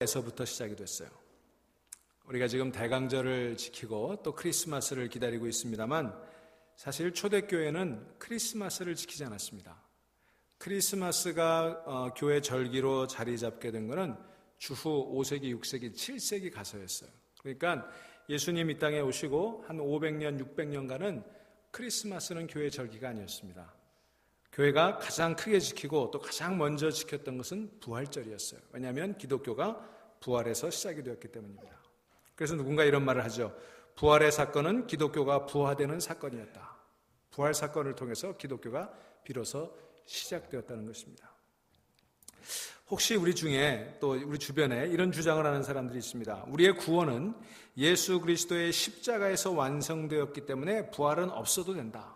에서부터 시작이 됐어요. 우리가 지금 대강절을 지키고 또 크리스마스를 기다리고 있습니다만 사실 초대교회는 크리스마스를 지키지 않았습니다. 크리스마스가 교회 절기로 자리 잡게 된 것은 주후 5세기, 6세기, 7세기 가서였어요. 그러니까 예수님 이 땅에 오시고 한 500년, 600년간은 크리스마스는 교회 절기가 아니었습니다. 교회가 가장 크게 지키고 또 가장 먼저 지켰던 것은 부활절이었어요. 왜냐하면 기독교가 부활에서 시작이 되었기 때문입니다. 그래서 누군가 이런 말을 하죠. 부활의 사건은 기독교가 부활되는 사건이었다. 부활 사건을 통해서 기독교가 비로소 시작되었다는 것입니다. 혹시 우리 중에 또 우리 주변에 이런 주장을 하는 사람들이 있습니다. 우리의 구원은 예수 그리스도의 십자가에서 완성되었기 때문에 부활은 없어도 된다.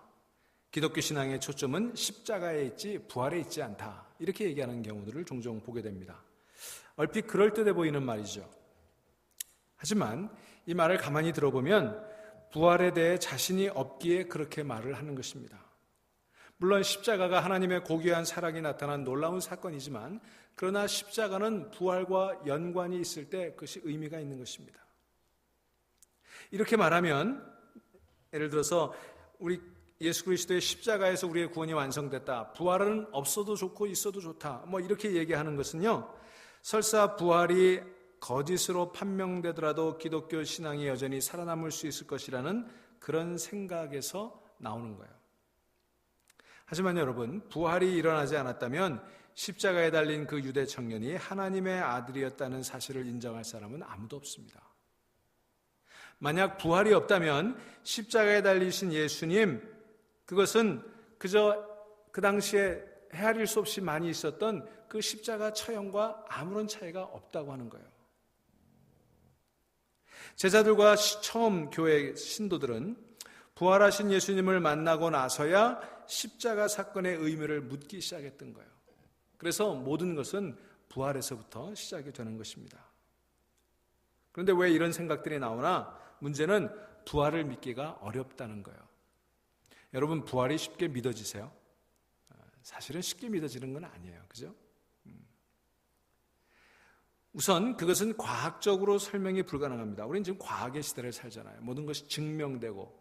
기독교 신앙의 초점은 십자가에 있지 부활에 있지 않다. 이렇게 얘기하는 경우들을 종종 보게 됩니다. 얼핏 그럴듯해 보이는 말이죠. 하지만 이 말을 가만히 들어보면 부활에 대해 자신이 없기에 그렇게 말을 하는 것입니다. 물론 십자가가 하나님의 고귀한 사랑이 나타난 놀라운 사건이지만 그러나 십자가는 부활과 연관이 있을 때 그것이 의미가 있는 것입니다. 이렇게 말하면 예를 들어서 우리 예수 그리스도의 십자가에서 우리의 구원이 완성됐다. 부활은 없어도 좋고 있어도 좋다. 이렇게 얘기하는 것은요. 설사 부활이 거짓으로 판명되더라도 기독교 신앙이 여전히 살아남을 수 있을 것이라는 그런 생각에서 나오는 거예요. 하지만 여러분, 부활이 일어나지 않았다면 십자가에 달린 그 유대 청년이 하나님의 아들이었다는 사실을 인정할 사람은 아무도 없습니다. 만약 부활이 없다면 십자가에 달리신 예수님, 그것은 그저 그 당시에 헤아릴 수 없이 많이 있었던 그 십자가 처형과 아무런 차이가 없다고 하는 거예요. 제자들과 처음 교회 신도들은 부활하신 예수님을 만나고 나서야 십자가 사건의 의미를 묻기 시작했던 거예요. 그래서 모든 것은 부활에서부터 시작이 되는 것입니다. 그런데 왜 이런 생각들이 나오나? 문제는 부활을 믿기가 어렵다는 거예요. 여러분, 부활이 쉽게 믿어지세요? 사실은 쉽게 믿어지는 건 아니에요. 그죠? 우선 그것은 과학적으로 설명이 불가능합니다. 우리는 지금 과학의 시대를 살잖아요. 모든 것이 증명되고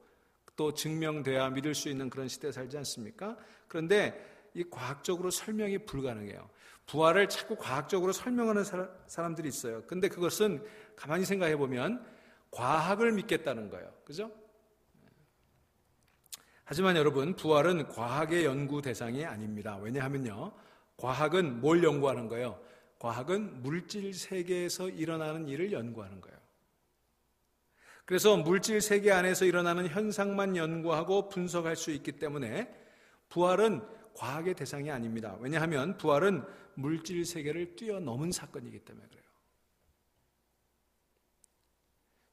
또 증명돼야 믿을 수 있는 그런 시대에 살지 않습니까? 그런데 이 과학적으로 설명이 불가능해요. 부활을 자꾸 과학적으로 설명하는 사람들이 있어요. 근데 그것은 가만히 생각해 보면 과학을 믿겠다는 거예요. 그죠? 하지만 여러분, 부활은 과학의 연구 대상이 아닙니다. 왜냐하면요, 과학은 뭘 연구하는 거예요? 과학은 물질 세계에서 일어나는 일을 연구하는 거예요. 그래서 물질 세계 안에서 일어나는 현상만 연구하고 분석할 수 있기 때문에 부활은 과학의 대상이 아닙니다. 왜냐하면 부활은 물질 세계를 뛰어넘은 사건이기 때문에 그래요.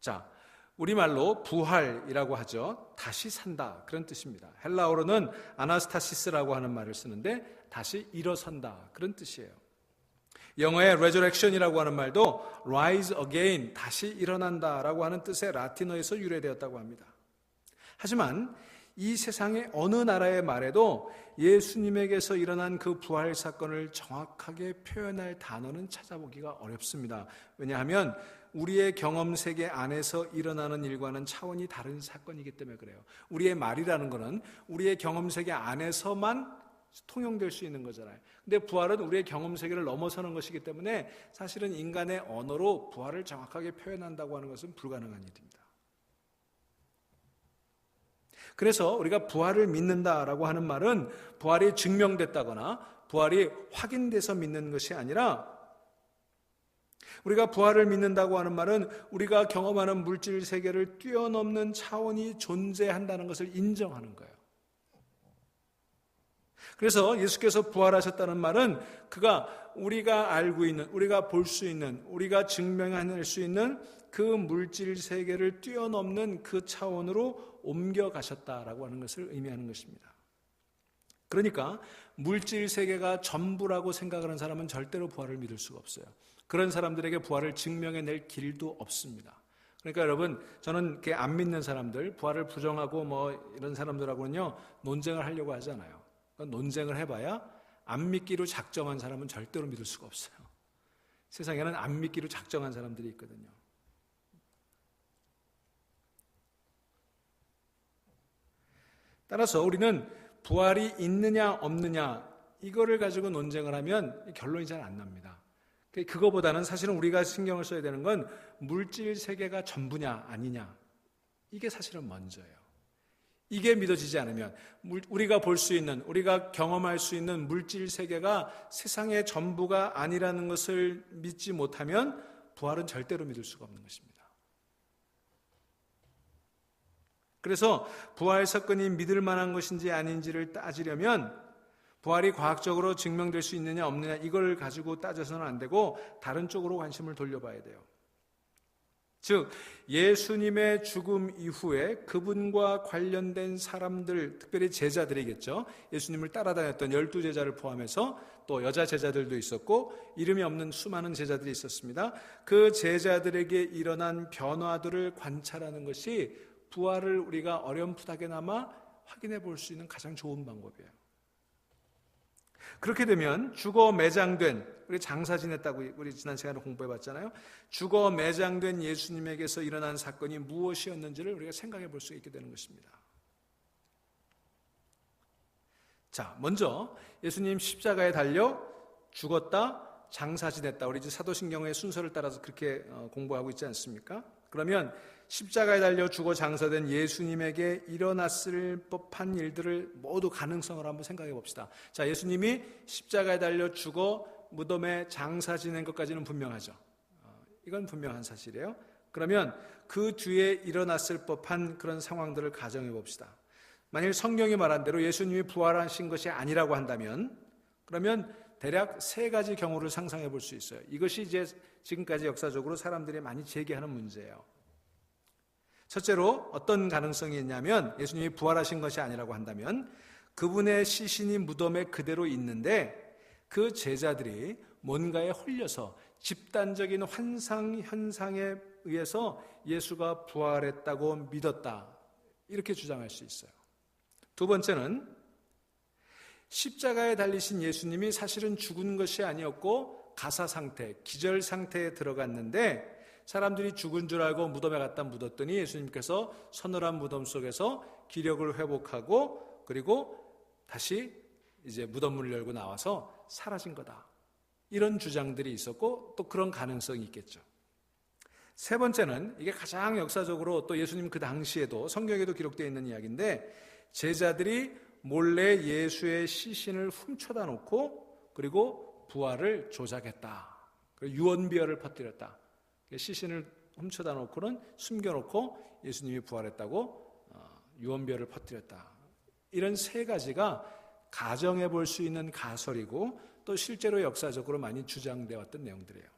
자, 우리말로 부활이라고 하죠. 다시 산다, 그런 뜻입니다. 헬라어로는 아나스타시스라고 하는 말을 쓰는데 다시 일어선다, 그런 뜻이에요. 영어의 resurrection이라고 하는 말도 rise again, 다시 일어난다라고 하는 뜻의 라틴어에서 유래되었다고 합니다. 하지만 이 세상의 어느 나라의 말에도 예수님에게서 일어난 그 부활 사건을 정확하게 표현할 단어는 찾아보기가 어렵습니다. 왜냐하면 우리의 경험 세계 안에서 일어나는 일과는 차원이 다른 사건이기 때문에 그래요. 우리의 말이라는 것은 우리의 경험 세계 안에서만 통용될 수 있는 거잖아요. 근데 부활은 우리의 경험 세계를 넘어서는 것이기 때문에 사실은 인간의 언어로 부활을 정확하게 표현한다고 하는 것은 불가능한 일입니다. 그래서 우리가 부활을 믿는다라고 하는 말은 부활이 증명됐다거나 부활이 확인돼서 믿는 것이 아니라, 우리가 부활을 믿는다고 하는 말은 우리가 경험하는 물질 세계를 뛰어넘는 차원이 존재한다는 것을 인정하는 거예요. 그래서 예수께서 부활하셨다는 말은 그가 우리가 알고 있는, 우리가 볼 수 있는, 우리가 증명해낼 수 있는 그 물질 세계를 뛰어넘는 그 차원으로 옮겨가셨다라고 하는 것을 의미하는 것입니다. 그러니까 물질 세계가 전부라고 생각하는 사람은 절대로 부활을 믿을 수가 없어요. 그런 사람들에게 부활을 증명해낼 길도 없습니다. 그러니까 여러분, 저는 이렇게 안 믿는 사람들, 부활을 부정하고 이런 사람들하고는요 논쟁을 하려고 하지 않아요. 논쟁을 해봐야 안 믿기로 작정한 사람은 절대로 믿을 수가 없어요. 세상에는 안 믿기로 작정한 사람들이 있거든요. 따라서 우리는 부활이 있느냐 없느냐 이거를 가지고 논쟁을 하면 결론이 잘 안 납니다. 그거보다는 사실은 우리가 신경을 써야 되는 건 물질 세계가 전부냐 아니냐, 이게 사실은 먼저예요. 이게 믿어지지 않으면, 우리가 볼 수 있는, 우리가 경험할 수 있는 물질 세계가 세상의 전부가 아니라는 것을 믿지 못하면 부활은 절대로 믿을 수가 없는 것입니다. 그래서 부활 사건이 믿을 만한 것인지 아닌지를 따지려면 부활이 과학적으로 증명될 수 있느냐 없느냐 이걸 가지고 따져서는 안 되고 다른 쪽으로 관심을 돌려봐야 돼요. 즉 예수님의 죽음 이후에 그분과 관련된 사람들, 특별히 제자들이겠죠. 예수님을 따라다녔던 12제자를 포함해서 또 여자 제자들도 있었고 이름이 없는 수많은 제자들이 있었습니다. 그 제자들에게 일어난 변화들을 관찰하는 것이 부활을 우리가 어렴풋하게나마 확인해 볼 수 있는 가장 좋은 방법이에요. 그렇게 되면 죽어 매장된, 우리 장사 지냈다고 우리 지난 시간에 공부해 봤잖아요. 죽어 매장된 예수님에게서 일어난 사건이 무엇이었는지를 우리가 생각해 볼 수 있게 되는 것입니다. 자, 먼저 예수님 십자가에 달려 죽었다, 장사 지냈다. 우리 이제 사도신경의 순서를 따라서 그렇게 공부하고 있지 않습니까? 그러면 십자가에 달려 죽어 장사된 예수님에게 일어났을 법한 일들을 모두 가능성을 한번 생각해 봅시다. 자, 예수님이 십자가에 달려 죽어 무덤에 장사 지낸 것까지는 분명하죠. 이건 분명한 사실이에요. 그러면 그 뒤에 일어났을 법한 그런 상황들을 가정해 봅시다. 만일 성경이 말한 대로 예수님이 부활하신 것이 아니라고 한다면 그러면 대략 3가지 경우를 상상해 볼 수 있어요. 이것이 이제 지금까지 역사적으로 사람들이 많이 제기하는 문제예요. 첫째로 어떤 가능성이 있냐면 예수님이 부활하신 것이 아니라고 한다면 그분의 시신이 무덤에 그대로 있는데 그 제자들이 뭔가에 홀려서 집단적인 환상 현상에 의해서 예수가 부활했다고 믿었다, 이렇게 주장할 수 있어요. 두 번째는 십자가에 달리신 예수님이 사실은 죽은 것이 아니었고 가사 상태, 기절 상태에 들어갔는데 사람들이 죽은 줄 알고 무덤에 갖다 묻었더니 예수님께서 서늘한 무덤 속에서 기력을 회복하고 그리고 다시 이제 무덤문을 열고 나와서 사라진 거다, 이런 주장들이 있었고 또 그런 가능성이 있겠죠. 세 번째는 이게 가장 역사적으로 또 예수님 그 당시에도 성경에도 기록되어 있는 이야기인데 제자들이 몰래 예수의 시신을 훔쳐다 놓고 그리고 부활을 조작했다, 유언비어를 퍼뜨렸다. 시신을 훔쳐다 놓고는 숨겨놓고 예수님이 부활했다고 유언비어를 퍼뜨렸다. 이런 3가지가 가정해 볼 수 있는 가설이고 또 실제로 역사적으로 많이 주장되어 왔던 내용들이에요.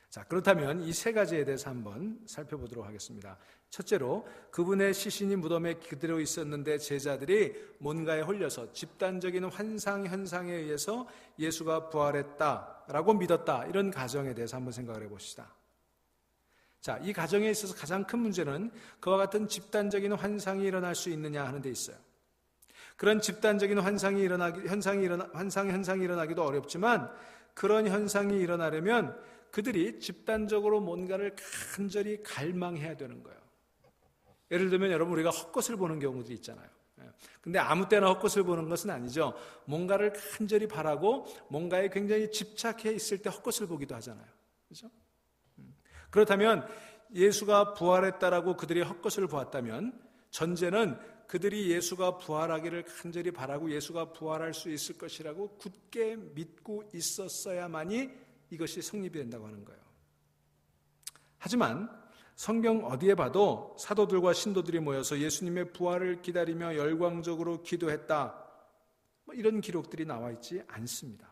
자, 그렇다면 이 3가지에 대해서 한번 살펴보도록 하겠습니다. 첫째로 그분의 시신이 무덤에 그대로 있었는데 제자들이 뭔가에 홀려서 집단적인 환상 현상에 의해서 예수가 부활했다라고 믿었다, 이런 가정에 대해서 한번 생각을 해봅시다. 자, 이 가정에 있어서 가장 큰 문제는 그와 같은 집단적인 환상이 일어날 수 있느냐 하는 데 있어요. 그런 집단적인 현상이 일어나기도 어렵지만 그런 현상이 일어나려면 그들이 집단적으로 뭔가를 간절히 갈망해야 되는 거예요. 예를 들면 여러분, 우리가 헛것을 보는 경우들이 있잖아요. 근데 아무 때나 헛것을 보는 것은 아니죠. 뭔가를 간절히 바라고 뭔가에 굉장히 집착해 있을 때 헛것을 보기도 하잖아요. 그렇죠? 그렇다면 예수가 부활했다라고 그들이 헛것을 보았다면 전제는 그들이 예수가 부활하기를 간절히 바라고 예수가 부활할 수 있을 것이라고 굳게 믿고 있었어야만이 이것이 성립이 된다고 하는 거예요. 하지만 성경 어디에 봐도 사도들과 신도들이 모여서 예수님의 부활을 기다리며 열광적으로 기도했다, 이런 기록들이 나와 있지 않습니다.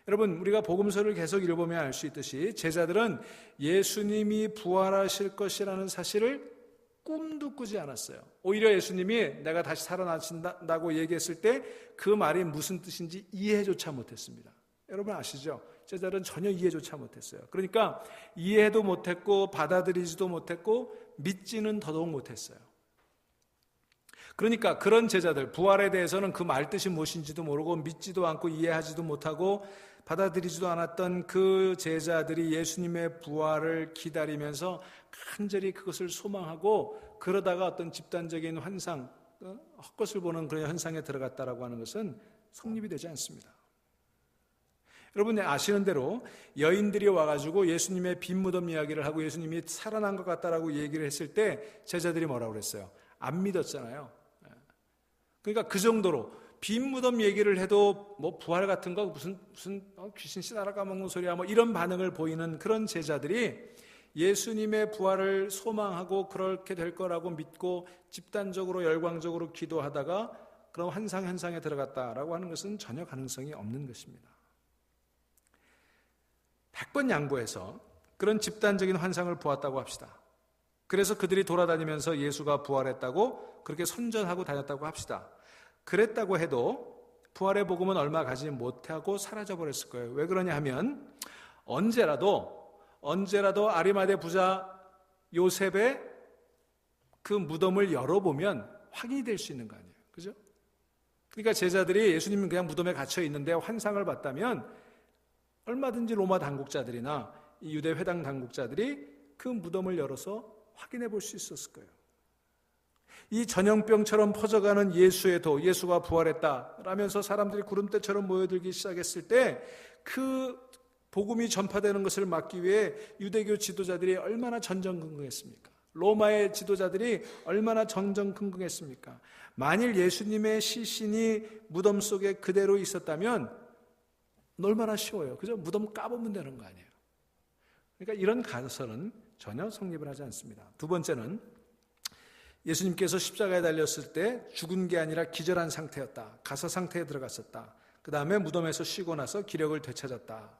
여러분, 우리가 복음서를 계속 읽어보면 알 수 있듯이 제자들은 예수님이 부활하실 것이라는 사실을 꿈도 꾸지 않았어요. 오히려 예수님이 내가 다시 살아나신다고 얘기했을 때 그 말이 무슨 뜻인지 이해조차 못했습니다. 여러분 아시죠? 제자들은 전혀 이해조차 못했어요. 그러니까 이해도 못했고 받아들이지도 못했고 믿지는 더더욱 못했어요. 그러니까 그런 제자들, 부활에 대해서는 그 말 뜻이 무엇인지도 모르고 믿지도 않고 이해하지도 못하고 받아들이지도 않았던 그 제자들이 예수님의 부활을 기다리면서 간절히 그것을 소망하고 그러다가 어떤 집단적인 환상, 헛것을 보는 그런 현상에 들어갔다라고 하는 것은 성립이 되지 않습니다. 여러분 아시는 대로 여인들이 와가지고 예수님의 빈 무덤 이야기를 하고 예수님이 살아난 것 같다라고 얘기를 했을 때 제자들이 뭐라고 그랬어요? 안 믿었잖아요. 그러니까 그 정도로 빈 무덤 얘기를 해도 뭐 부활 같은 거 무슨 귀신씨 날아가먹는 소리야 뭐 이런 반응을 보이는 그런 제자들이 예수님의 부활을 소망하고 그렇게 될 거라고 믿고 집단적으로 열광적으로 기도하다가 그런 환상 현상에 들어갔다라고 하는 것은 전혀 가능성이 없는 것입니다. 100번 양보해서 그런 집단적인 환상을 보았다고 합시다. 그래서 그들이 돌아다니면서 예수가 부활했다고 그렇게 선전하고 다녔다고 합시다. 그랬다고 해도 부활의 복음은 얼마 가지 못하고 사라져버렸을 거예요. 왜 그러냐 하면 언제라도 아리마대 부자 요셉의 그 무덤을 열어보면 확인이 될 수 있는 거 아니에요. 그죠? 그러니까 제자들이 예수님은 그냥 무덤에 갇혀 있는데 환상을 봤다면 얼마든지 로마 당국자들이나 유대 회당 당국자들이 그 무덤을 열어서 확인해 볼 수 있었을 거예요. 이 전염병처럼 퍼져가는 예수의 도, 예수가 부활했다 라면서 사람들이 구름대처럼 모여들기 시작했을 때 그 복음이 전파되는 것을 막기 위해 유대교 지도자들이 얼마나 전전긍긍했습니까? 로마의 지도자들이 얼마나 전전긍긍했습니까? 만일 예수님의 시신이 무덤 속에 그대로 있었다면 얼마나 쉬워요. 그죠? 무덤 까보면 되는 거 아니에요. 그러니까 이런 가설은 전혀 성립을 하지 않습니다. 두 번째는 예수님께서 십자가에 달렸을 때 죽은 게 아니라 기절한 상태였다. 가사 상태에 들어갔었다. 그 다음에 무덤에서 쉬고 나서 기력을 되찾았다.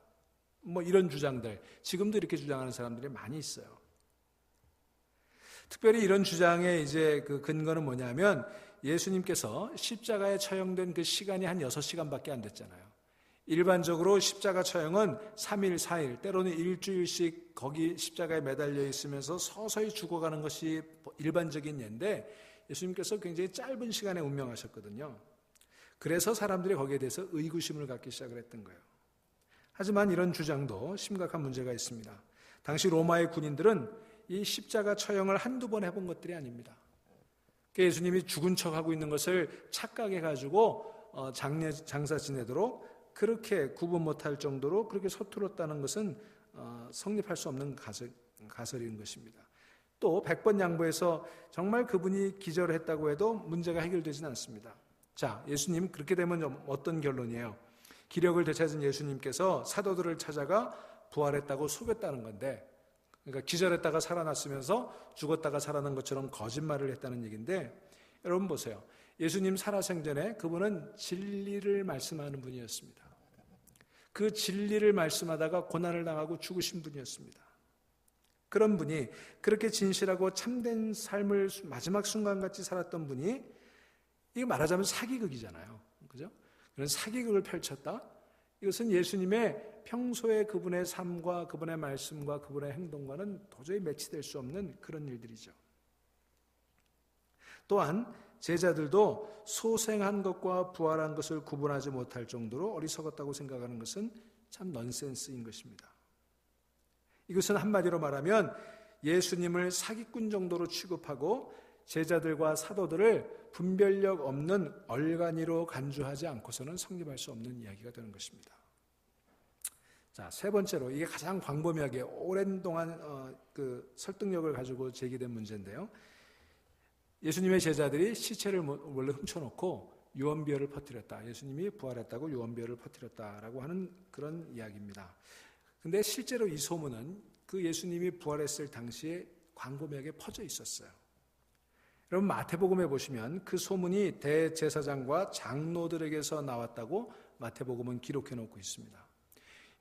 뭐 이런 주장들, 지금도 이렇게 주장하는 사람들이 많이 있어요. 특별히 이런 주장의 이제 그 근거는 뭐냐면 예수님께서 십자가에 처형된 그 시간이 한 6시간밖에 안 됐잖아요. 일반적으로 십자가 처형은 3일, 4일, 때로는 일주일씩 거기 십자가에 매달려 있으면서 서서히 죽어가는 것이 일반적인 예인데 예수님께서 굉장히 짧은 시간에 운명하셨거든요. 그래서 사람들이 거기에 대해서 의구심을 갖기 시작을 했던 거예요. 하지만 이런 주장도 심각한 문제가 있습니다. 당시 로마의 군인들은 이 십자가 처형을 한두 번 해본 것들이 아닙니다. 예수님이 죽은 척하고 있는 것을 착각해가지고 장사 지내도록 그렇게 구분 못할 정도로 그렇게 서툴었다는 것은 성립할 수 없는 가설인 것입니다. 또 100번 양보해서 정말 그분이 기절했다고 해도 문제가 해결되지는 않습니다. 자, 예수님 그렇게 되면 어떤 결론이에요? 기력을 되찾은 예수님께서 사도들을 찾아가 부활했다고 속였다는 건데, 그러니까 기절했다가 살아났으면서 죽었다가 살아난 것처럼 거짓말을 했다는 얘기인데, 여러분 보세요. 예수님 살아생전에 그분은 진리를 말씀하는 분이었습니다. 그 진리를 말씀하다가 고난을 당하고 죽으신 분이었습니다. 그런 분이 그렇게 진실하고 참된 삶을 마지막 순간같이 살았던 분이, 이거 말하자면 사기극이잖아요. 그죠? 그런 사기극을 펼쳤다? 이것은 예수님의 평소에 그분의 삶과 그분의 말씀과 그분의 행동과는 도저히 매치될 수 없는 그런 일들이죠. 또한 제자들도 소생한 것과 부활한 것을 구분하지 못할 정도로 어리석었다고 생각하는 것은 참 넌센스인 것입니다. 이것은 한마디로 말하면 예수님을 사기꾼 정도로 취급하고 제자들과 사도들을 분별력 없는 얼간이로 간주하지 않고서는 성립할 수 없는 이야기가 되는 것입니다. 자, 세 번째로 이게 가장 광범위하게 오랜 동안 그 설득력을 가지고 제기된 문제인데요. 예수님의 제자들이 시체를 원래 훔쳐놓고 유언비어를 퍼뜨렸다. 예수님이 부활했다고 유언비어를 퍼뜨렸다라고 하는 그런 이야기입니다. 근데 실제로 이 소문은 그 예수님이 부활했을 당시에 광범위하게 퍼져 있었어요. 여러분 마태복음에 보시면 그 소문이 대제사장과 장로들에게서 나왔다고 마태복음은 기록해 놓고 있습니다.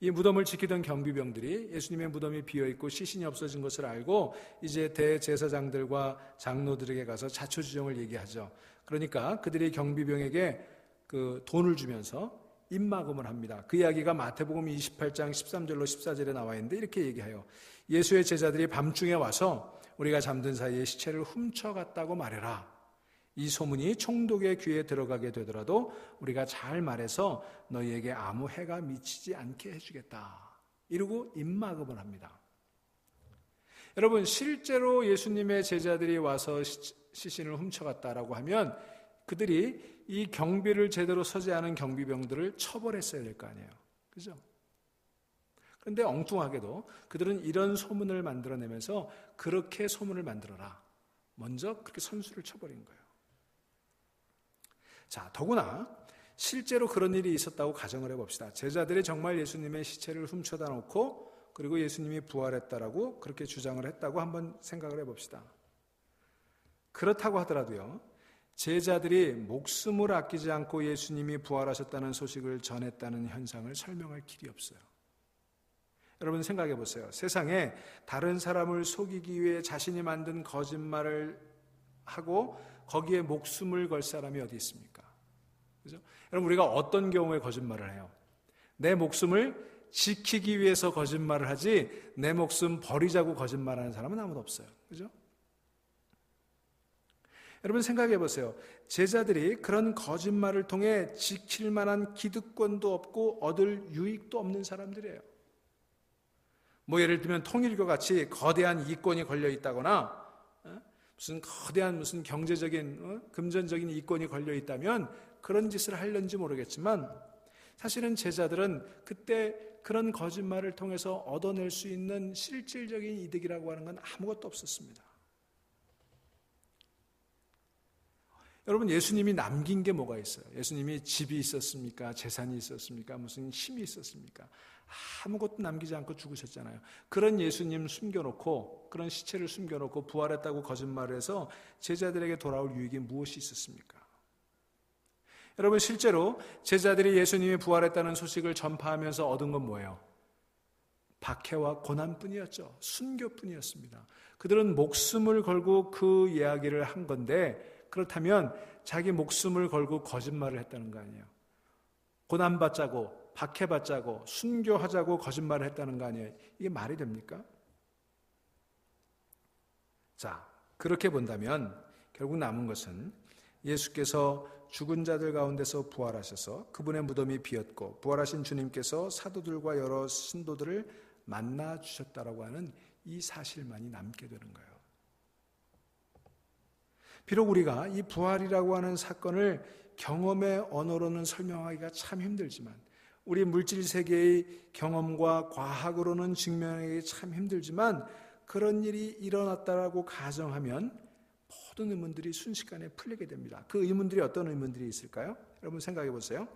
이 무덤을 지키던 경비병들이 예수님의 무덤이 비어있고 시신이 없어진 것을 알고 이제 대제사장들과 장로들에게 가서 자초지종을 얘기하죠. 그러니까 그들이 경비병에게 그 돈을 주면서 입막음을 합니다. 그 이야기가 마태복음 28장 13절로 14절에 나와 있는데 이렇게 얘기해요. 예수의 제자들이 밤중에 와서 우리가 잠든 사이에 시체를 훔쳐갔다고 말해라. 이 소문이 총독의 귀에 들어가게 되더라도 우리가 잘 말해서 너희에게 아무 해가 미치지 않게 해주겠다. 이러고 입막음을 합니다. 여러분, 실제로 예수님의 제자들이 와서 시신을 훔쳐갔다라고 하면 그들이 이 경비를 제대로 서지 않은 경비병들을 처벌했어야 될 거 아니에요. 그죠? 그런데 엉뚱하게도 그들은 이런 소문을 만들어내면서 그렇게 소문을 만들어라. 먼저 그렇게 선수를 쳐버린 거예요. 자, 더구나 실제로 그런 일이 있었다고 가정을 해봅시다. 제자들이 정말 예수님의 시체를 훔쳐다 놓고 그리고 예수님이 부활했다라고 그렇게 주장을 했다고 한번 생각을 해봅시다. 그렇다고 하더라도요, 제자들이 목숨을 아끼지 않고 예수님이 부활하셨다는 소식을 전했다는 현상을 설명할 길이 없어요. 여러분 생각해 보세요. 세상에 다른 사람을 속이기 위해 자신이 만든 거짓말을 하고 거기에 목숨을 걸 사람이 어디 있습니까? 그죠? 여러분, 우리가 어떤 경우에 거짓말을 해요? 내 목숨을 지키기 위해서 거짓말을 하지 내 목숨 버리자고 거짓말하는 사람은 아무도 없어요. 그죠? 여러분 생각해 보세요. 제자들이 그런 거짓말을 통해 지킬 만한 기득권도 없고 얻을 유익도 없는 사람들이에요. 뭐 예를 들면 통일교 같이 거대한 이권이 걸려 있다거나 무슨 거대한 무슨 경제적인 금전적인 이권이 걸려 있다면 그런 짓을 하려는지 모르겠지만 사실은 제자들은 그때 그런 거짓말을 통해서 얻어낼 수 있는 실질적인 이득이라고 하는 건 아무것도 없었습니다. 여러분, 예수님이 남긴 게 뭐가 있어요? 예수님이 집이 있었습니까? 재산이 있었습니까? 무슨 힘이 있었습니까? 아무것도 남기지 않고 죽으셨잖아요. 그런 예수님 숨겨놓고, 그런 시체를 숨겨놓고 부활했다고 거짓말을 해서 제자들에게 돌아올 유익이 무엇이 있었습니까? 여러분, 실제로 제자들이 예수님이 부활했다는 소식을 전파하면서 얻은 건 뭐예요? 박해와 고난뿐이었죠. 순교뿐이었습니다. 그들은 목숨을 걸고 그 이야기를 한 건데, 그렇다면 자기 목숨을 걸고 거짓말을 했다는 거 아니에요. 고난받자고 박해받자고 순교하자고 거짓말을 했다는 거 아니에요. 이게 말이 됩니까? 자, 그렇게 본다면 결국 남은 것은 예수께서 죽은 자들 가운데서 부활하셔서 그분의 무덤이 비었고 부활하신 주님께서 사도들과 여러 신도들을 만나 주셨다라고 하는 이 사실만이 남게 되는 거예요. 비록 우리가 이 부활이라고 하는 사건을 경험의 언어로는 설명하기가 참 힘들지만, 우리 물질 세계의 경험과 과학으로는 증명하기 참 힘들지만, 그런 일이 일어났다라고 가정하면 모든 의문들이 순식간에 풀리게 됩니다. 그 의문들이 어떤 의문들이 있을까요? 여러분 생각해 보세요.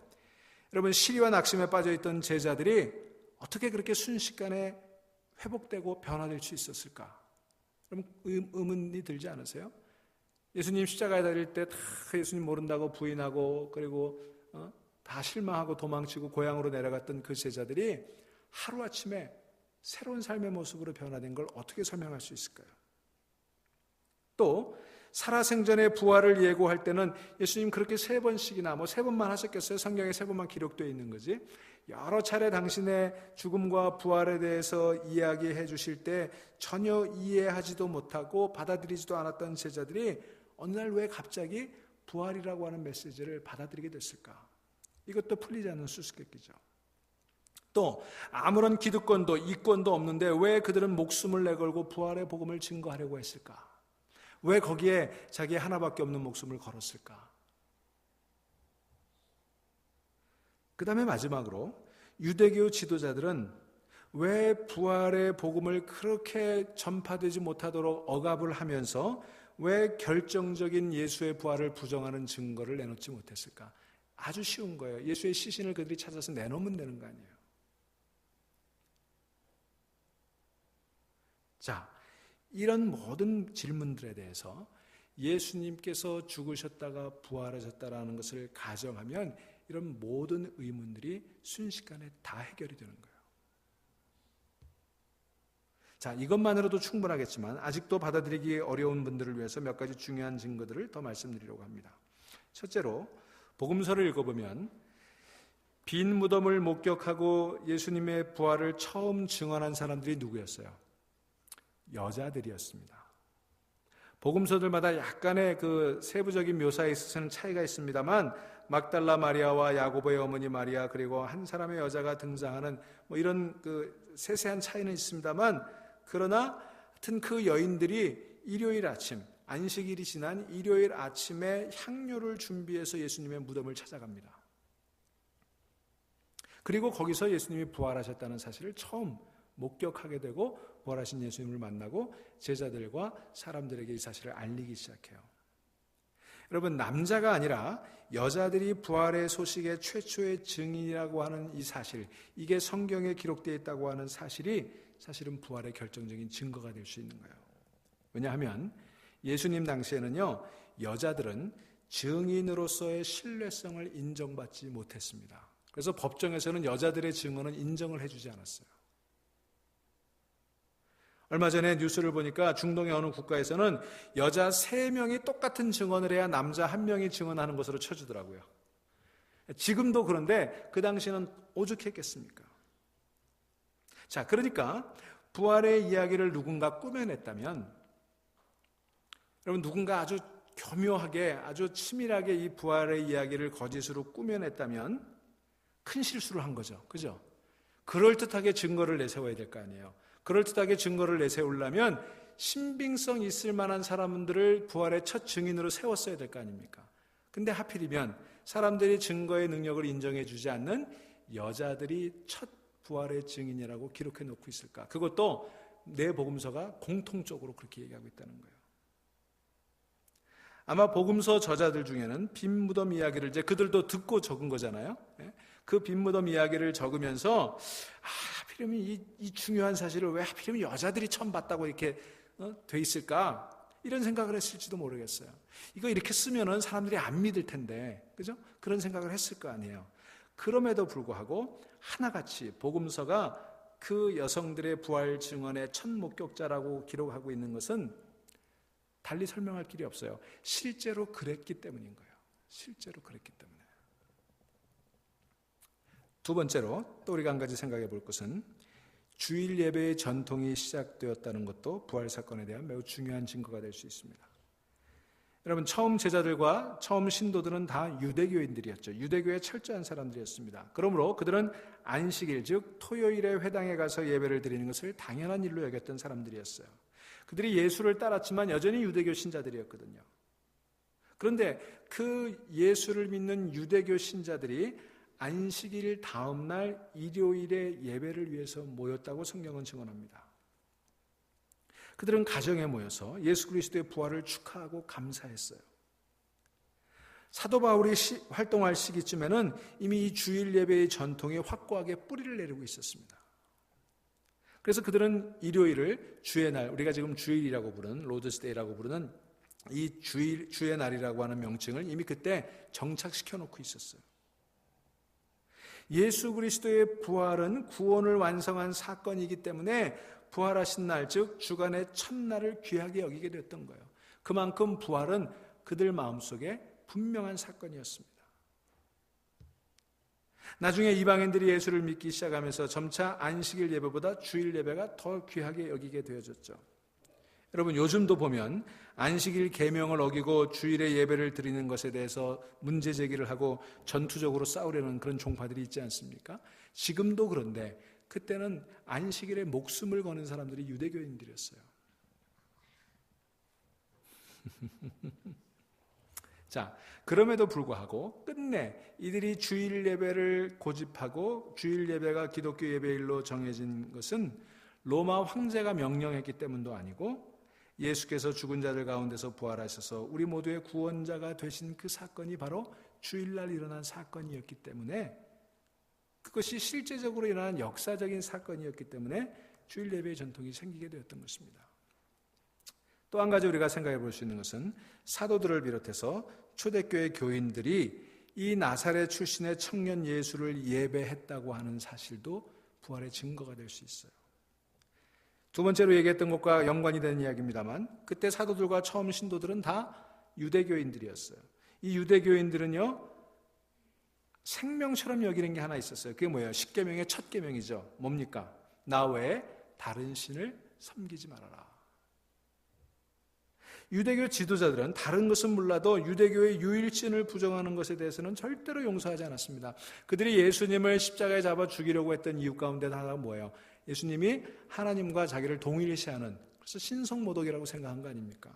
여러분, 시리와 낙심에 빠져있던 제자들이 어떻게 그렇게 순식간에 회복되고 변화될 수 있었을까? 여러분 의문이 들지 않으세요? 예수님 십자가에 달릴 때 다 예수님 모른다고 부인하고 그리고 다 실망하고 도망치고 고향으로 내려갔던 그 제자들이 하루아침에 새로운 삶의 모습으로 변화된 걸 어떻게 설명할 수 있을까요? 또 살아생전의 부활을 예고할 때는 예수님 그렇게 3번씩이나 3번만 하셨겠어요? 성경에 3번만 기록되어 있는 거지. 여러 차례 당신의 죽음과 부활에 대해서 이야기해 주실 때 전혀 이해하지도 못하고 받아들이지도 않았던 제자들이 어느 날 왜 갑자기 부활이라고 하는 메시지를 받아들이게 됐을까? 이것도 풀리지 않는 수수께끼죠. 또 아무런 기득권도 이권도 없는데 왜 그들은 목숨을 내걸고 부활의 복음을 증거하려고 했을까? 왜 거기에 자기 하나밖에 없는 목숨을 걸었을까? 그 다음에 마지막으로 유대교 지도자들은 왜 부활의 복음을 그렇게 전파되지 못하도록 억압을 하면서 왜 결정적인 예수의 부활을 부정하는 증거를 내놓지 못했을까? 아주 쉬운 거예요. 예수의 시신을 그들이 찾아서 내놓으면 되는 거 아니에요. 자, 이런 모든 질문들에 대해서 예수님께서 죽으셨다가 부활하셨다라는 것을 가정하면 이런 모든 의문들이 순식간에 다 해결이 되는 거예요. 자, 이것만으로도 충분하겠지만 아직도 받아들이기 어려운 분들을 위해서 몇 가지 중요한 증거들을 더 말씀드리려고 합니다. 첫째로 복음서를 읽어보면 빈 무덤을 목격하고 예수님의 부활을 처음 증언한 사람들이 누구였어요? 여자들이었습니다. 복음서들마다 약간의 그 세부적인 묘사에 있어서는 차이가 있습니다만 막달라 마리아와 야고보의 어머니 마리아 그리고 한 사람의 여자가 등장하는 뭐 이런 그 세세한 차이는 있습니다만 그러나 하여튼 그 여인들이 일요일 아침 안식일이 지난 일요일 아침에 향료를 준비해서 예수님의 무덤을 찾아갑니다. 그리고 거기서 예수님이 부활하셨다는 사실을 처음 목격하게 되고 부활하신 예수님을 만나고 제자들과 사람들에게 이 사실을 알리기 시작해요. 여러분, 남자가 아니라 여자들이 부활의 소식의 최초의 증인이라고 하는 이 사실, 이게 성경에 기록되어 있다고 하는 사실이 사실은 부활의 결정적인 증거가 될 수 있는 거예요. 왜냐하면 예수님 당시에는요, 여자들은 증인으로서의 신뢰성을 인정받지 못했습니다. 그래서 법정에서는 여자들의 증언은 인정을 해주지 않았어요. 얼마 전에 뉴스를 보니까 중동의 어느 국가에서는 여자 3명이 똑같은 증언을 해야 남자 1명이 증언하는 것으로 쳐주더라고요. 지금도 그런데 그 당시에는 오죽했겠습니까? 자, 그러니까 부활의 이야기를 누군가 꾸며냈다면, 여러분, 누군가 아주 교묘하게 아주 치밀하게 이 부활의 이야기를 거짓으로 꾸며냈다면 큰 실수를 한 거죠. 그죠? 그럴듯하게 증거를 내세워야 될 거 아니에요. 그럴듯하게 증거를 내세우려면 신빙성 있을 만한 사람들을 부활의 첫 증인으로 세웠어야 될 거 아닙니까? 근데 하필이면 사람들이 증거의 능력을 인정해 주지 않는 여자들이 첫 부활의 증인이라고 기록해 놓고 있을까? 그것도 네 복음서가 공통적으로 그렇게 얘기하고 있다는 거예요. 아마 복음서 저자들 중에는 빈 무덤 이야기를 이제 그들도 듣고 적은 거잖아요. 그 빈 무덤 이야기를 적으면서 하필이면 이 중요한 사실을 왜 하필이면 여자들이 처음 봤다고 이렇게 돼 있을까? 이런 생각을 했을지도 모르겠어요. 이거 이렇게 쓰면은 사람들이 안 믿을 텐데, 그죠? 그런 생각을 했을 거 아니에요. 그럼에도 불구하고 하나같이 복음서가 그 여성들의 부활 증언의 첫 목격자라고 기록하고 있는 것은 달리 설명할 길이 없어요. 실제로 그랬기 때문인 거예요. 실제로 그랬기 때문에. 두 번째로 또 우리가 한 가지 생각해 볼 것은 주일 예배의 전통이 시작되었다는 것도 부활 사건에 대한 매우 중요한 증거가 될 수 있습니다. 여러분, 처음 제자들과 처음 신도들은 다 유대교인들이었죠. 유대교에 철저한 사람들이었습니다. 그러므로 그들은 안식일, 즉 토요일에 회당에 가서 예배를 드리는 것을 당연한 일로 여겼던 사람들이었어요. 그들이 예수를 따랐지만 여전히 유대교 신자들이었거든요. 그런데 그 예수를 믿는 유대교 신자들이 안식일 다음 날 일요일에 예배를 위해서 모였다고 성경은 증언합니다. 그들은 가정에 모여서 예수 그리스도의 부활을 축하하고 감사했어요. 사도 바울이 활동할 시기쯤에는 이미 이 주일 예배의 전통이 확고하게 뿌리를 내리고 있었습니다. 그래서 그들은 일요일을 주의 날, 우리가 지금 주일이라고 부르는 로드스데이라고 부르는 이 주의 날이라고 하는 명칭을 이미 그때 정착시켜 놓고 있었어요. 예수 그리스도의 부활은 구원을 완성한 사건이기 때문에 부활하신 날, 즉 주간의 첫날을 귀하게 여기게 됐던 거예요. 그만큼 부활은 그들 마음속에 분명한 사건이었습니다. 나중에 이방인들이 예수를 믿기 시작하면서 점차 안식일 예배보다 주일 예배가 더 귀하게 여기게 되어졌죠. 여러분, 요즘도 보면 안식일 계명을 어기고 주일에 예배를 드리는 것에 대해서 문제 제기를 하고 전투적으로 싸우려는 그런 종파들이 있지 않습니까? 지금도 그런데 그때는 안식일에 목숨을 거는 사람들이 유대교인들이었어요. 자, 그럼에도 불구하고 끝내 이들이 주일 예배를 고집하고 주일 예배가 기독교 예배일로 정해진 것은 로마 황제가 명령했기 때문도 아니고 예수께서 죽은 자들 가운데서 부활하셔서 우리 모두의 구원자가 되신 그 사건이 바로 주일날 일어난 사건이었기 때문에, 그것이 실제적으로 일어난 역사적인 사건이었기 때문에 주일 예배의 전통이 생기게 되었던 것입니다. 또 한 가지 우리가 생각해 볼 수 있는 것은 사도들을 비롯해서 초대교회 교인들이 이 나사렛 출신의 청년 예수를 예배했다고 하는 사실도 부활의 증거가 될 수 있어요. 두 번째로 얘기했던 것과 연관이 되는 이야기입니다만, 그때 사도들과 처음 신도들은 다 유대교인들이었어요. 이 유대교인들은요, 생명처럼 여기는 게 하나 있었어요. 그게 뭐예요? 십계명의 첫 계명이죠. 뭡니까? 나 외에 다른 신을 섬기지 말아라. 유대교 지도자들은 다른 것은 몰라도 유대교의 유일신을 부정하는 것에 대해서는 절대로 용서하지 않았습니다. 그들이 예수님을 십자가에 잡아 죽이려고 했던 이유 가운데 하나가 뭐예요? 예수님이 하나님과 자기를 동일시하는, 그래서 신성모독이라고 생각한 거 아닙니까?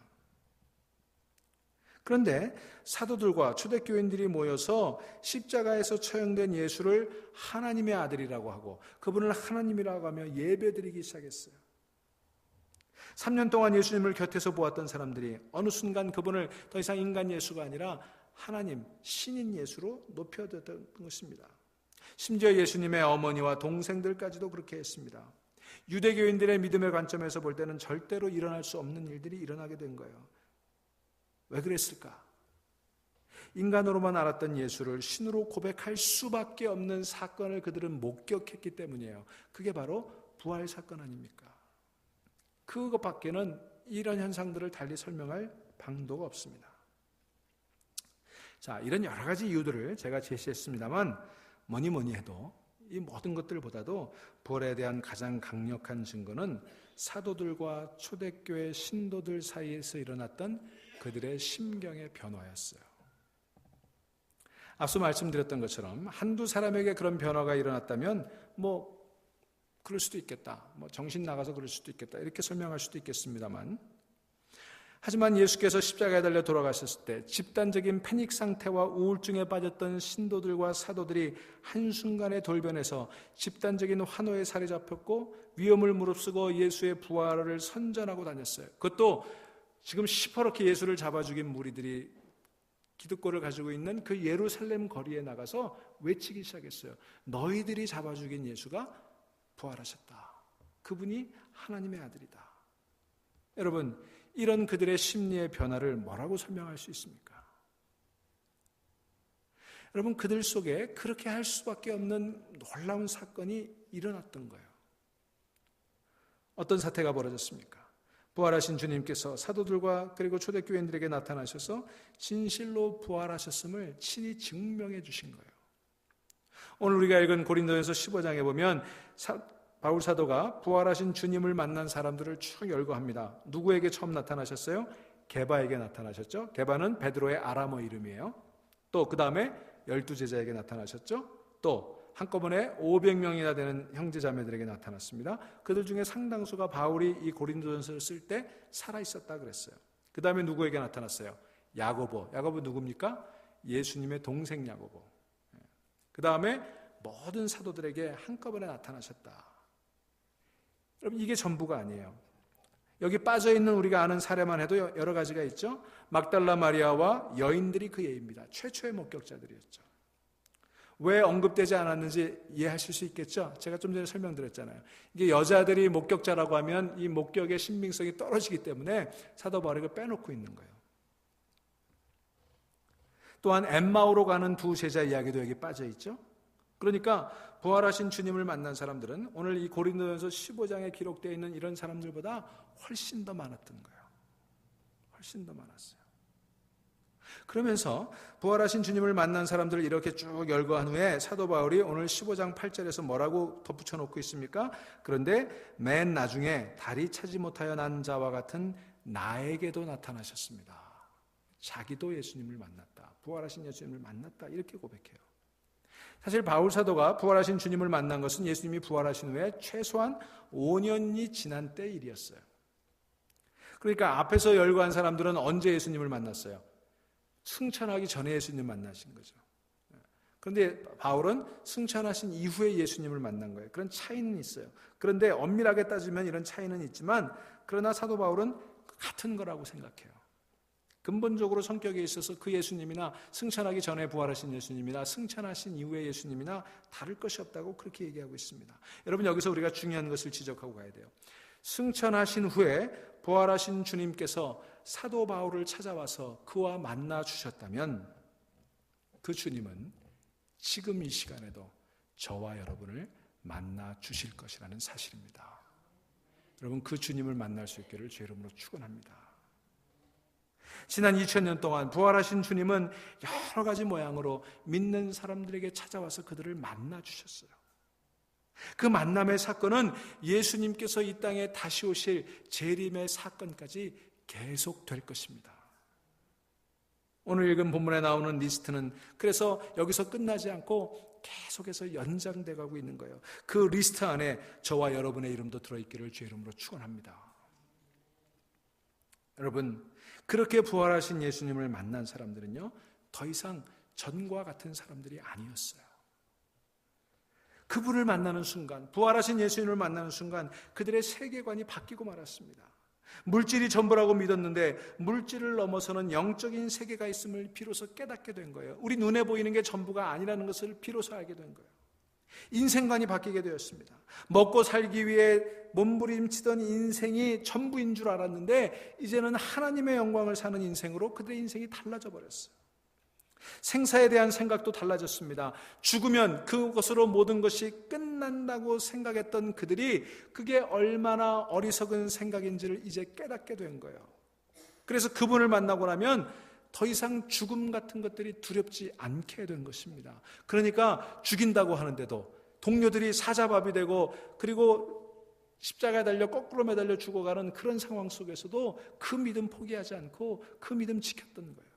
그런데 사도들과 초대교인들이 모여서 십자가에서 처형된 예수를 하나님의 아들이라고 하고 그분을 하나님이라고 하며 예배드리기 시작했어요. 3년 동안 예수님을 곁에서 보았던 사람들이 어느 순간 그분을 더 이상 인간 예수가 아니라 하나님, 신인 예수로 높여드렸던 것입니다. 심지어 예수님의 어머니와 동생들까지도 그렇게 했습니다. 유대교인들의 믿음의 관점에서 볼 때는 절대로 일어날 수 없는 일들이 일어나게 된 거예요. 왜 그랬을까? 인간으로만 알았던 예수를 신으로 고백할 수밖에 없는 사건을 그들은 목격했기 때문이에요. 그게 바로 부활 사건 아닙니까? 그것밖에는 이런 현상들을 달리 설명할 방도가 없습니다. 자, 이런 여러 가지 이유들을 제가 제시했습니다만 뭐니 해도 이 모든 것들보다도 부활에 대한 가장 강력한 증거는 사도들과 초대교회 신도들 사이에서 일어났던 그들의 심경의 변화였어요. 앞서 말씀드렸던 것처럼 한두 사람에게 그런 변화가 일어났다면 그럴 수도 있겠다. 정신 나가서 그럴 수도 있겠다. 이렇게 설명할 수도 있겠습니다만, 하지만 예수께서 십자가에 달려 돌아가셨을 때 집단적인 패닉 상태와 우울증에 빠졌던 신도들과 사도들이 한순간에 돌변해서 집단적인 환호에 살이 잡혔고 위험을 무릅쓰고 예수의 부활을 선전하고 다녔어요. 그것도 지금 시퍼렇게 예수를 잡아 죽인 무리들이 기득권을 가지고 있는 그 예루살렘 거리에 나가서 외치기 시작했어요. 너희들이 잡아 죽인 예수가 부활하셨다. 그분이 하나님의 아들이다. 여러분, 이런 그들의 심리의 변화를 뭐라고 설명할 수 있습니까? 여러분, 그들 속에 그렇게 할 수밖에 없는 놀라운 사건이 일어났던 거예요. 어떤 사태가 벌어졌습니까? 부활하신 주님께서 사도들과 그리고 초대교인들에게 나타나셔서 진실로 부활하셨음을 친히 증명해 주신 거예요. 오늘 우리가 읽은 고린도전서 15장에 보면 바울 사도가 부활하신 주님을 만난 사람들을 쭉 열거합니다. 누구에게 처음 나타나셨어요? 게바에게 나타나셨죠. 게바는 베드로의 아람어 이름이에요. 또 그 다음에 12제자에게 나타나셨죠. 또 한꺼번에 500명이나 되는 형제자매들에게 나타났습니다. 그들 중에 상당수가 바울이 이 고린도전서를 쓸 때 살아있었다 그랬어요. 그 다음에 누구에게 나타났어요? 야고보. 야고보 누굽니까? 예수님의 동생 야고보. 그 다음에 모든 사도들에게 한꺼번에 나타나셨다. 여러분, 이게 전부가 아니에요. 여기 빠져있는 우리가 아는 사례만 해도 여러 가지가 있죠. 막달라 마리아와 여인들이 그 예입니다. 최초의 목격자들이었죠. 왜 언급되지 않았는지 이해하실 수 있겠죠? 제가 좀 전에 설명드렸잖아요. 이게 여자들이 목격자라고 하면 이 목격의 신빙성이 떨어지기 때문에 사도 바울이 빼놓고 있는 거예요. 또한 엠마오로 가는 두 제자 이야기도 여기 빠져있죠. 그러니까 부활하신 주님을 만난 사람들은 오늘 이 고린도전서 15장에 기록되어 있는 이런 사람들보다 훨씬 더 많았던 거예요. 훨씬 더 많았어요. 그러면서 부활하신 주님을 만난 사람들을 이렇게 쭉 열거한 후에 사도 바울이 오늘 15장 8절에서 뭐라고 덧붙여 놓고 있습니까? 그런데 맨 나중에 다리 차지 못하여 난 자와 같은 나에게도 나타나셨습니다. 자기도 예수님을 만났다. 부활하신 예수님을 만났다. 이렇게 고백해요. 사실 바울 사도가 부활하신 주님을 만난 것은 예수님이 부활하신 후에 최소한 5년이 지난 때 일이었어요. 그러니까 앞에서 열거한 사람들은 언제 예수님을 만났어요? 승천하기 전에 예수님 만나신 거죠. 그런데 바울은 승천하신 이후에 예수님을 만난 거예요. 그런 차이는 있어요. 그런데 엄밀하게 따지면 이런 차이는 있지만 그러나 사도 바울은 같은 거라고 생각해요. 근본적으로 성격에 있어서 그 예수님이나 승천하기 전에 부활하신 예수님이나 승천하신 이후의 예수님이나 다를 것이 없다고 그렇게 얘기하고 있습니다. 여러분, 여기서 우리가 중요한 것을 지적하고 가야 돼요. 승천하신 후에 부활하신 주님께서 사도 바울을 찾아와서 그와 만나 주셨다면 그 주님은 지금 이 시간에도 저와 여러분을 만나 주실 것이라는 사실입니다. 여러분, 그 주님을 만날 수 있기를 주의 이름으로 축원합니다. 지난 2000년 동안 부활하신 주님은 여러 가지 모양으로 믿는 사람들에게 찾아와서 그들을 만나 주셨어요. 그 만남의 사건은 예수님께서 이 땅에 다시 오실 재림의 사건까지 계속 될 것입니다. 오늘 읽은 본문에 나오는 리스트는 그래서 여기서 끝나지 않고 계속해서 연장돼 가고 있는 거예요. 그 리스트 안에 저와 여러분의 이름도 들어있기를 주의 이름으로 축원합니다. 여러분, 그렇게 부활하신 예수님을 만난 사람들은요, 더 이상 전과 같은 사람들이 아니었어요. 그분을 만나는 순간, 부활하신 예수님을 만나는 순간 그들의 세계관이 바뀌고 말았습니다. 물질이 전부라고 믿었는데 물질을 넘어서는 영적인 세계가 있음을 비로소 깨닫게 된 거예요. 우리 눈에 보이는 게 전부가 아니라는 것을 비로소 알게 된 거예요. 인생관이 바뀌게 되었습니다. 먹고 살기 위해 몸부림치던 인생이 전부인 줄 알았는데 이제는 하나님의 영광을 사는 인생으로 그들의 인생이 달라져 버렸어요. 생사에 대한 생각도 달라졌습니다. 죽으면 그것으로 모든 것이 끝난다고 생각했던 그들이 그게 얼마나 어리석은 생각인지를 이제 깨닫게 된 거예요. 그래서 그분을 만나고 나면 더 이상 죽음 같은 것들이 두렵지 않게 된 것입니다. 그러니까 죽인다고 하는데도 동료들이 사자밥이 되고 그리고 십자가에 달려 거꾸로 매달려 죽어가는 그런 상황 속에서도 그 믿음 포기하지 않고 그 믿음 지켰던 거예요.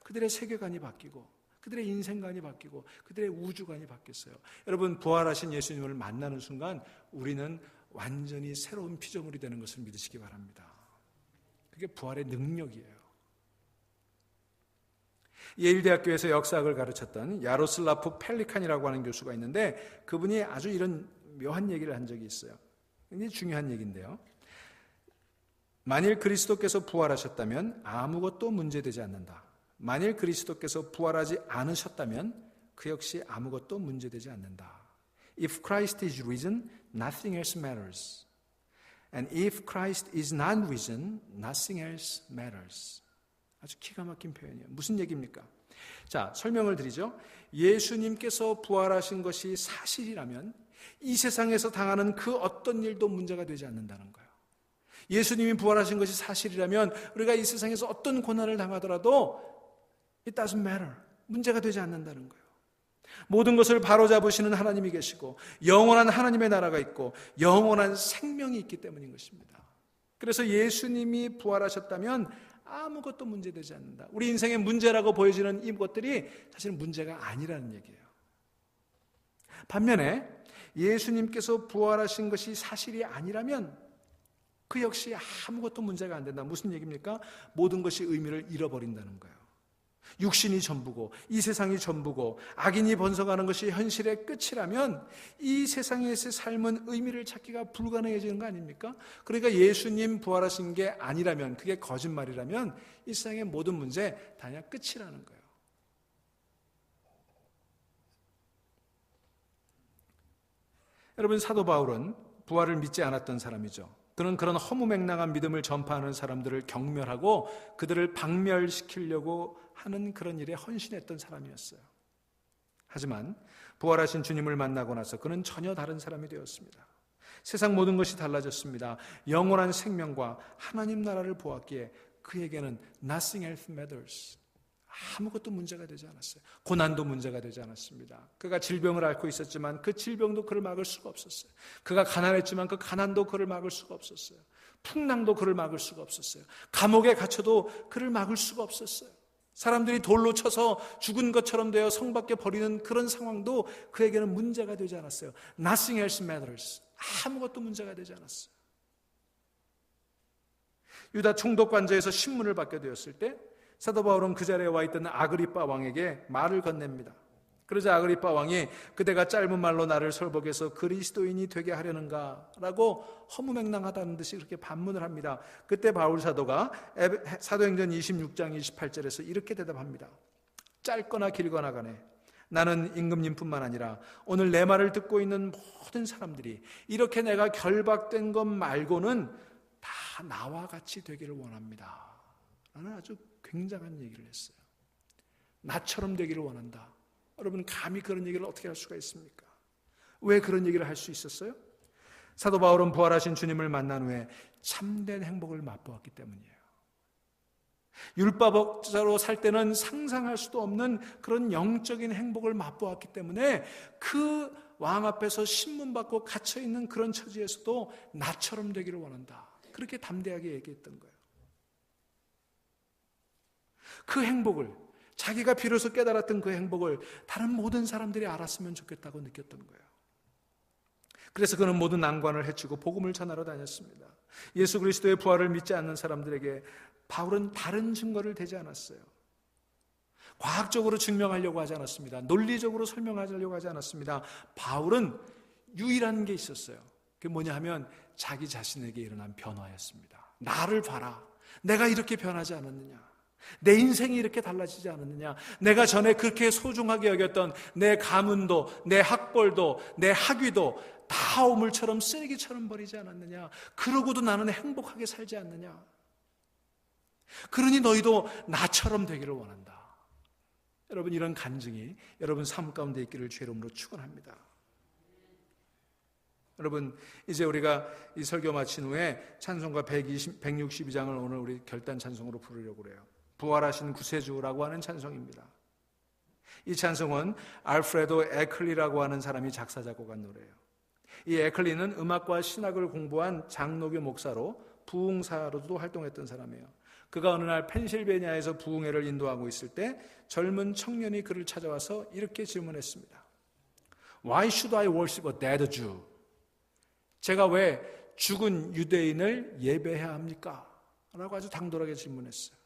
그들의 세계관이 바뀌고 그들의 인생관이 바뀌고 그들의 우주관이 바뀌었어요. 여러분, 부활하신 예수님을 만나는 순간 우리는 완전히 새로운 피조물이 되는 것을 믿으시기 바랍니다. 그게 부활의 능력이에요. 예일대학교에서 역사학을 가르쳤던 야로슬라프 펠리칸이라고 하는 교수가 있는데 그분이 아주 이런 묘한 얘기를 한 적이 있어요. 굉장히 중요한 얘기인데요. 만일 그리스도께서 부활하셨다면 아무것도 문제되지 않는다. 만일 그리스도께서 부활하지 않으셨다면 그 역시 아무것도 문제되지 않는다. If Christ is risen, nothing else matters. And if Christ is not risen, nothing else matters. 아주 기가 막힌 표현이에요. 무슨 얘기입니까? 자, 설명을 드리죠. 예수님께서 부활하신 것이 사실이라면 이 세상에서 당하는 그 어떤 일도 문제가 되지 않는다는 거예요. 예수님이 부활하신 것이 사실이라면 우리가 이 세상에서 어떤 고난을 당하더라도 It doesn't matter. 문제가 되지 않는다는 거예요. 모든 것을 바로잡으시는 하나님이 계시고 영원한 하나님의 나라가 있고 영원한 생명이 있기 때문인 것입니다. 그래서 예수님이 부활하셨다면 아무것도 문제되지 않는다. 우리 인생의 문제라고 보여지는 이것들이 사실은 문제가 아니라는 얘기예요. 반면에 예수님께서 부활하신 것이 사실이 아니라면 그 역시 아무것도 문제가 안 된다. 무슨 얘기입니까? 모든 것이 의미를 잃어버린다는 거예요. 육신이 전부고 이 세상이 전부고 악인이 번성하는 것이 현실의 끝이라면 이 세상에서의 삶은 의미를 찾기가 불가능해지는 거 아닙니까? 그러니까 예수님 부활하신 게 아니라면, 그게 거짓말이라면 이 세상의 모든 문제 다 그냥 끝이라는 거예요. 여러분, 사도 바울은 부활을 믿지 않았던 사람이죠. 그는 그런 허무맹랑한 믿음을 전파하는 사람들을 경멸하고 그들을 박멸시키려고 하는 그런 일에 헌신했던 사람이었어요. 하지만 부활하신 주님을 만나고 나서 그는 전혀 다른 사람이 되었습니다. 세상 모든 것이 달라졌습니다. 영원한 생명과 하나님 나라를 보았기에 그에게는 nothing else matters. 아무것도 문제가 되지 않았어요. 고난도 문제가 되지 않았습니다. 그가 질병을 앓고 있었지만 그 질병도 그를 막을 수가 없었어요. 그가 가난했지만 그 가난도 그를 막을 수가 없었어요. 풍랑도 그를 막을 수가 없었어요. 감옥에 갇혀도 그를 막을 수가 없었어요. 사람들이 돌로 쳐서 죽은 것처럼 되어 성 밖에 버리는 그런 상황도 그에게는 문제가 되지 않았어요. Nothing else matters. 아무것도 문제가 되지 않았어요. 유다 총독관저에서 신문을 받게 되었을 때 사도 바울은 그 자리에 와 있던 아그리빠 왕에게 말을 건넵니다. 그러자 아그리빠 왕이 그대가 짧은 말로 나를 설복해서 그리스도인이 되게 하려는가? 라고 허무맹랑하다는 듯이 그렇게 반문을 합니다. 그때 바울 사도가 사도행전 26장 28절에서 이렇게 대답합니다. 짧거나 길거나 간에 나는 임금님뿐만 아니라 오늘 내 말을 듣고 있는 모든 사람들이 이렇게 내가 결박된 것 말고는 다 나와 같이 되기를 원합니다. 라는 아주 굉장한 얘기를 했어요. 나처럼 되기를 원한다. 여러분, 감히 그런 얘기를 어떻게 할 수가 있습니까? 왜 그런 얘기를 할 수 있었어요? 사도 바울은 부활하신 주님을 만난 후에 참된 행복을 맛보았기 때문이에요. 율법자로 살 때는 상상할 수도 없는 그런 영적인 행복을 맛보았기 때문에 그 왕 앞에서 신문받고 갇혀있는 그런 처지에서도 나처럼 되기를 원한다. 그렇게 담대하게 얘기했던 거예요. 그 행복을, 자기가 비로소 깨달았던 그 행복을 다른 모든 사람들이 알았으면 좋겠다고 느꼈던 거예요. 그래서 그는 모든 난관을 헤치고 복음을 전하러 다녔습니다. 예수 그리스도의 부활을 믿지 않는 사람들에게 바울은 다른 증거를 대지 않았어요. 과학적으로 증명하려고 하지 않았습니다. 논리적으로 설명하려고 하지 않았습니다. 바울은 유일한 게 있었어요. 그게 뭐냐 하면 자기 자신에게 일어난 변화였습니다. 나를 봐라. 내가 이렇게 변하지 않았느냐. 내 인생이 이렇게 달라지지 않았느냐. 내가 전에 그렇게 소중하게 여겼던 내 가문도, 내 학벌도, 내 학위도 다 오물처럼 쓰레기처럼 버리지 않았느냐. 그러고도 나는 행복하게 살지 않느냐. 그러니 너희도 나처럼 되기를 원한다. 여러분, 이런 간증이 여러분 삶 가운데 있기를 주의 이름으로 축원합니다. 여러분, 이제 우리가 이 설교 마친 후에 찬송가 162장을 오늘 우리 결단 찬송으로 부르려고 그래요. 부활하신 구세주라고 하는 찬송입니다. 이 찬송은 알프레도 에클리라고 하는 사람이 작사 작곡한 노래예요. 이 에클리는 음악과 신학을 공부한 장로교 목사로 부흥사로도 활동했던 사람이에요. 그가 어느 날 펜실베니아에서 부흥회를 인도하고 있을 때 젊은 청년이 그를 찾아와서 이렇게 질문했습니다. Why should I worship a dead Jew? 제가 왜 죽은 유대인을 예배해야 합니까? 라고 아주 당돌하게 질문했어요.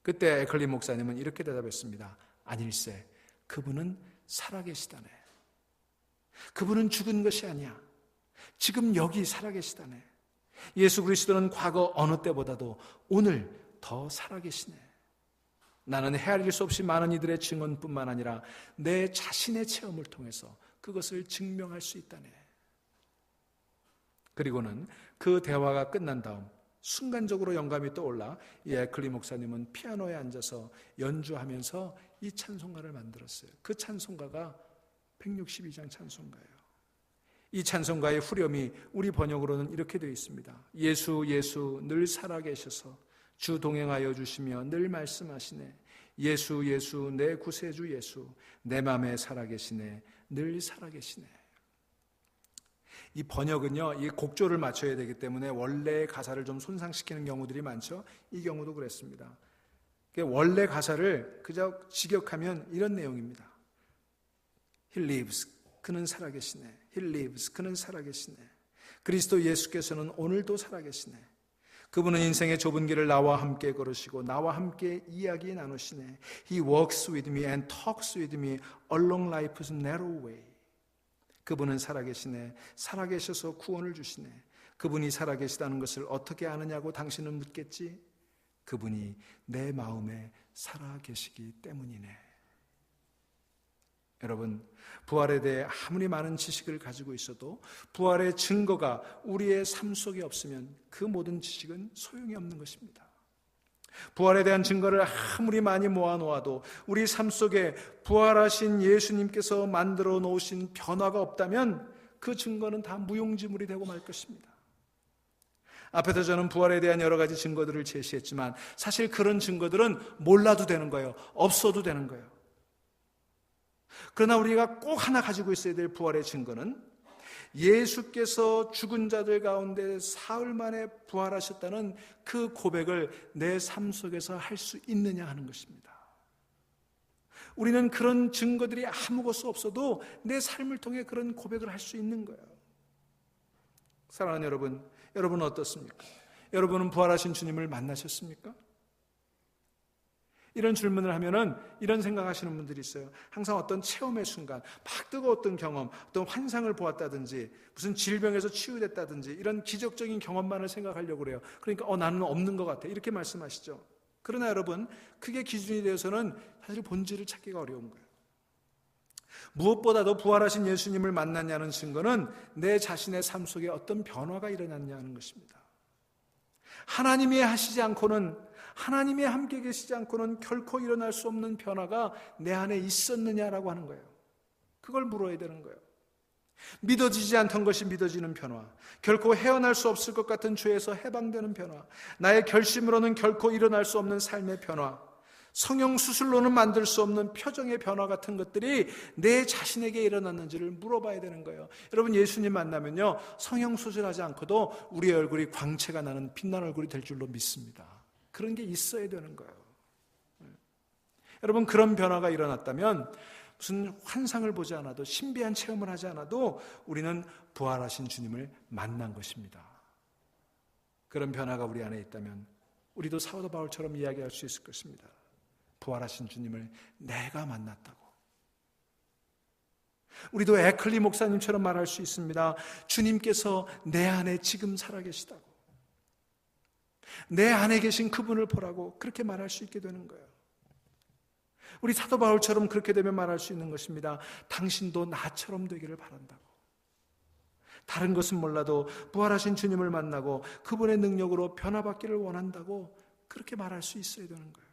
그때 에클리 목사님은 이렇게 대답했습니다. 아닐세, 그분은 살아계시다네. 그분은 죽은 것이 아니야. 지금 여기 살아계시다네. 예수 그리스도는 과거 어느 때보다도 오늘 더 살아계시네. 나는 헤아릴 수 없이 많은 이들의 증언뿐만 아니라 내 자신의 체험을 통해서 그것을 증명할 수 있다네. 그리고는 그 대화가 끝난 다음 순간적으로 영감이 떠올라 이 에클리 목사님은 피아노에 앉아서 연주하면서 이 찬송가를 만들었어요. 그 찬송가가 162장 찬송가예요. 이 찬송가의 후렴이 우리 번역으로는 이렇게 되어 있습니다. 예수 예수 늘 살아계셔서 주 동행하여 주시며 늘 말씀하시네. 예수 예수 내 구세주 예수 내 맘에 살아계시네. 늘 살아계시네. 이 번역은요, 이 곡조를 맞춰야 되기 때문에 원래의 가사를 좀 손상시키는 경우들이 많죠. 이 경우도 그랬습니다. 원래 가사를 그저 직역하면 이런 내용입니다. He lives, 그는 살아계시네. He lives, 그는 살아계시네. 그리스도 예수께서는 오늘도 살아계시네. 그분은 인생의 좁은 길을 나와 함께 걸으시고 나와 함께 이야기 나누시네. He walks with me and talks with me along life's narrow way. 그분은 살아계시네. 살아계셔서 구원을 주시네. 그분이 살아계시다는 것을 어떻게 아느냐고 당신은 묻겠지? 그분이 내 마음에 살아계시기 때문이네. 여러분, 부활에 대해 아무리 많은 지식을 가지고 있어도 부활의 증거가 우리의 삶 속에 없으면 그 모든 지식은 소용이 없는 것입니다. 부활에 대한 증거를 아무리 많이 모아놓아도 우리 삶 속에 부활하신 예수님께서 만들어 놓으신 변화가 없다면 그 증거는 다 무용지물이 되고 말 것입니다. 앞에서 저는 부활에 대한 여러 가지 증거들을 제시했지만 사실 그런 증거들은 몰라도 되는 거예요. 없어도 되는 거예요. 그러나 우리가 꼭 하나 가지고 있어야 될 부활의 증거는 예수께서 죽은 자들 가운데 사흘 만에 부활하셨다는 그 고백을 내 삶 속에서 할 수 있느냐 하는 것입니다. 우리는 그런 증거들이 아무것도 없어도 내 삶을 통해 그런 고백을 할 수 있는 거예요. 사랑하는 여러분, 여러분은 어떻습니까? 여러분은 부활하신 주님을 만나셨습니까? 이런 질문을 하면은 이런 생각하시는 분들이 있어요. 항상 어떤 체험의 순간, 막 뜨거웠던 경험, 어떤 환상을 보았다든지 무슨 질병에서 치유됐다든지 이런 기적적인 경험만을 생각하려고 그래요. 그러니까 나는 없는 것 같아 이렇게 말씀하시죠. 그러나 여러분, 그게 기준이 되어서는 사실 본질을 찾기가 어려운 거예요. 무엇보다도 부활하신 예수님을 만났냐는 증거는 내 자신의 삶 속에 어떤 변화가 일어났냐는 것입니다. 하나님이 하시지 않고는, 하나님이 함께 계시지 않고는 결코 일어날 수 없는 변화가 내 안에 있었느냐라고 하는 거예요. 그걸 물어야 되는 거예요. 믿어지지 않던 것이 믿어지는 변화, 결코 헤어날 수 없을 것 같은 죄에서 해방되는 변화, 나의 결심으로는 결코 일어날 수 없는 삶의 변화, 성형수술로는 만들 수 없는 표정의 변화 같은 것들이 내 자신에게 일어났는지를 물어봐야 되는 거예요. 여러분, 예수님 만나면요, 성형수술하지 않고도 우리의 얼굴이 광채가 나는 빛난 얼굴이 될 줄로 믿습니다. 그런 게 있어야 되는 거예요. 여러분, 그런 변화가 일어났다면 무슨 환상을 보지 않아도, 신비한 체험을 하지 않아도 우리는 부활하신 주님을 만난 것입니다. 그런 변화가 우리 안에 있다면 우리도 사도 바울처럼 이야기할 수 있을 것입니다. 부활하신 주님을 내가 만났다고. 우리도 에클리 목사님처럼 말할 수 있습니다. 주님께서 내 안에 지금 살아계시다고. 내 안에 계신 그분을 보라고 그렇게 말할 수 있게 되는 거예요. 우리 사도 바울처럼 그렇게 되면 말할 수 있는 것입니다. 당신도 나처럼 되기를 바란다고. 다른 것은 몰라도 부활하신 주님을 만나고 그분의 능력으로 변화받기를 원한다고 그렇게 말할 수 있어야 되는 거예요.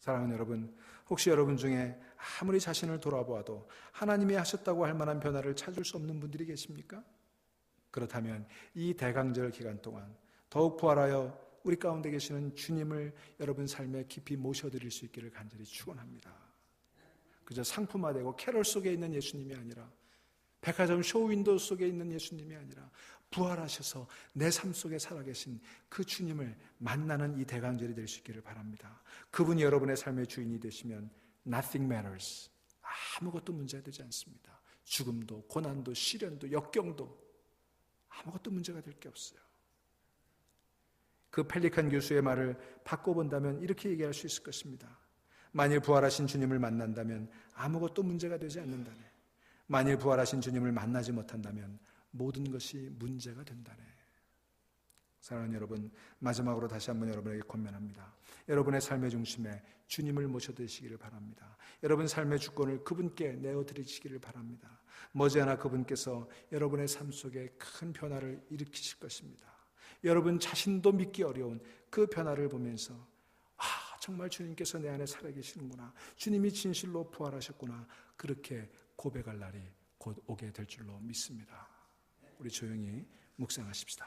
사랑하는 여러분, 혹시 여러분 중에 아무리 자신을 돌아보아도 하나님이 하셨다고 할 만한 변화를 찾을 수 없는 분들이 계십니까? 그렇다면 이 대강절 기간 동안 더욱 부활하여 우리 가운데 계시는 주님을 여러분 삶에 깊이 모셔드릴 수 있기를 간절히 축원합니다. 그저 상품화되고 캐럴 속에 있는 예수님이 아니라, 백화점 쇼윈도우 속에 있는 예수님이 아니라 부활하셔서 내 삶 속에 살아계신 그 주님을 만나는 이 대강절이 될 수 있기를 바랍니다. 그분이 여러분의 삶의 주인이 되시면 nothing matters. 아무것도 문제가 되지 않습니다. 죽음도, 고난도, 시련도, 역경도 아무것도 문제가 될 게 없어요. 그 펠리칸 교수의 말을 바꿔본다면 이렇게 얘기할 수 있을 것입니다. 만일 부활하신 주님을 만난다면 아무것도 문제가 되지 않는다네. 만일 부활하신 주님을 만나지 못한다면 모든 것이 문제가 된다네. 사랑하는 여러분, 마지막으로 다시 한번 여러분에게 권면합니다. 여러분의 삶의 중심에 주님을 모셔드리시기를 바랍니다. 여러분 삶의 주권을 그분께 내어드리시기를 바랍니다. 머지않아 그분께서 여러분의 삶 속에 큰 변화를 일으키실 것입니다. 여러분 자신도 믿기 어려운 그 변화를 보면서 정말 주님께서 내 안에 살아계시는구나, 주님이 진실로 부활하셨구나, 그렇게 고백할 날이 곧 오게 될 줄로 믿습니다. 우리 조용히 묵상하십시다.